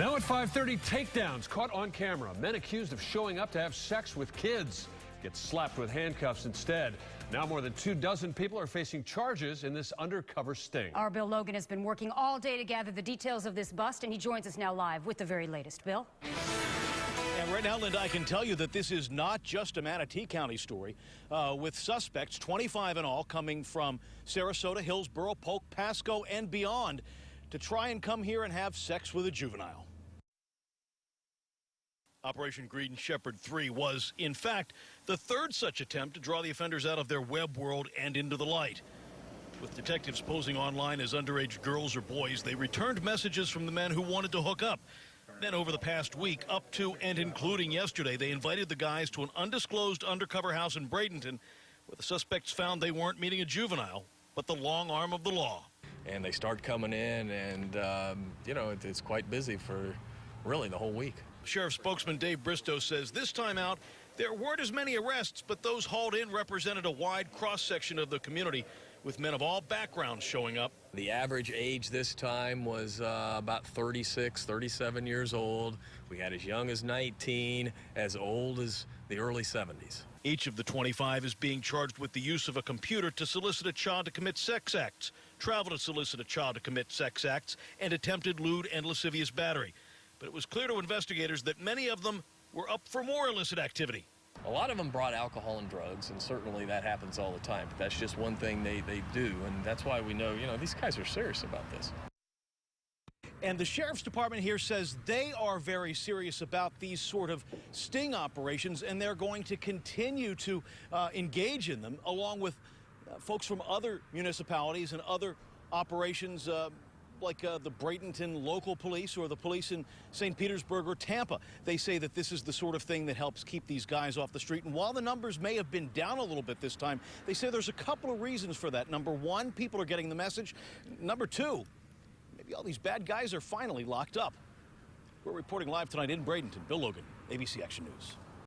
Now at 5:30, takedowns caught on camera. Men accused of showing up to have sex with kids get slapped with handcuffs instead. Now more than 24 people are facing charges in this undercover sting. Our Bill Logan has been working all day to gather the details of this bust, and he joins us now live with the very latest. Bill? And right now, Linda, I can tell you that this is not just a Manatee County story, with suspects, 25 in all, coming from Sarasota, Hillsborough, Polk, Pasco, and beyond to try and come here and have sex with a juvenile. Operation Green Shepherd 3 was, in fact, the third such attempt to draw the offenders out of their web world and into the light. With detectives posing online as underage girls or boys, they returned messages from the men who wanted to hook up. Then over the past week, up to and including yesterday, they invited the guys to an undisclosed undercover house in Bradenton, where the suspects found they weren't meeting a juvenile, but the long arm of the law. And they start coming in, and, you know, it's quite busy for really the whole week. Sheriff spokesman Dave Bristow says this time out, there weren't as many arrests, but those hauled in represented a wide cross-section of the community, with men of all backgrounds showing up. The average age this time was about 36, 37 years old. We had as young as 19, as old as the early 70s. Each of the 25 is being charged with the use of a computer to solicit a child to commit sex acts, travel to solicit a child to commit sex acts, and attempted lewd and lascivious battery. But it was clear to investigators that many of them were up for more illicit activity. A lot of them brought alcohol and drugs, and certainly that happens all the time. But that's just one thing they do, and that's why we know, you know, these guys are serious about this. And the sheriff's department here says they are very serious about these sort of sting operations, and they're going to continue to engage in them, along with folks from other municipalities and other operations like the Bradenton local police or the police in St. Petersburg or Tampa. They say that this is the sort of thing that helps keep these guys off the street. And while the numbers may have been down a little bit this time, they say there's a couple of reasons for that. Number one, people are getting the message. Number two, maybe all these bad guys are finally locked up. We're reporting live tonight in Bradenton. Bill Logan, ABC Action News.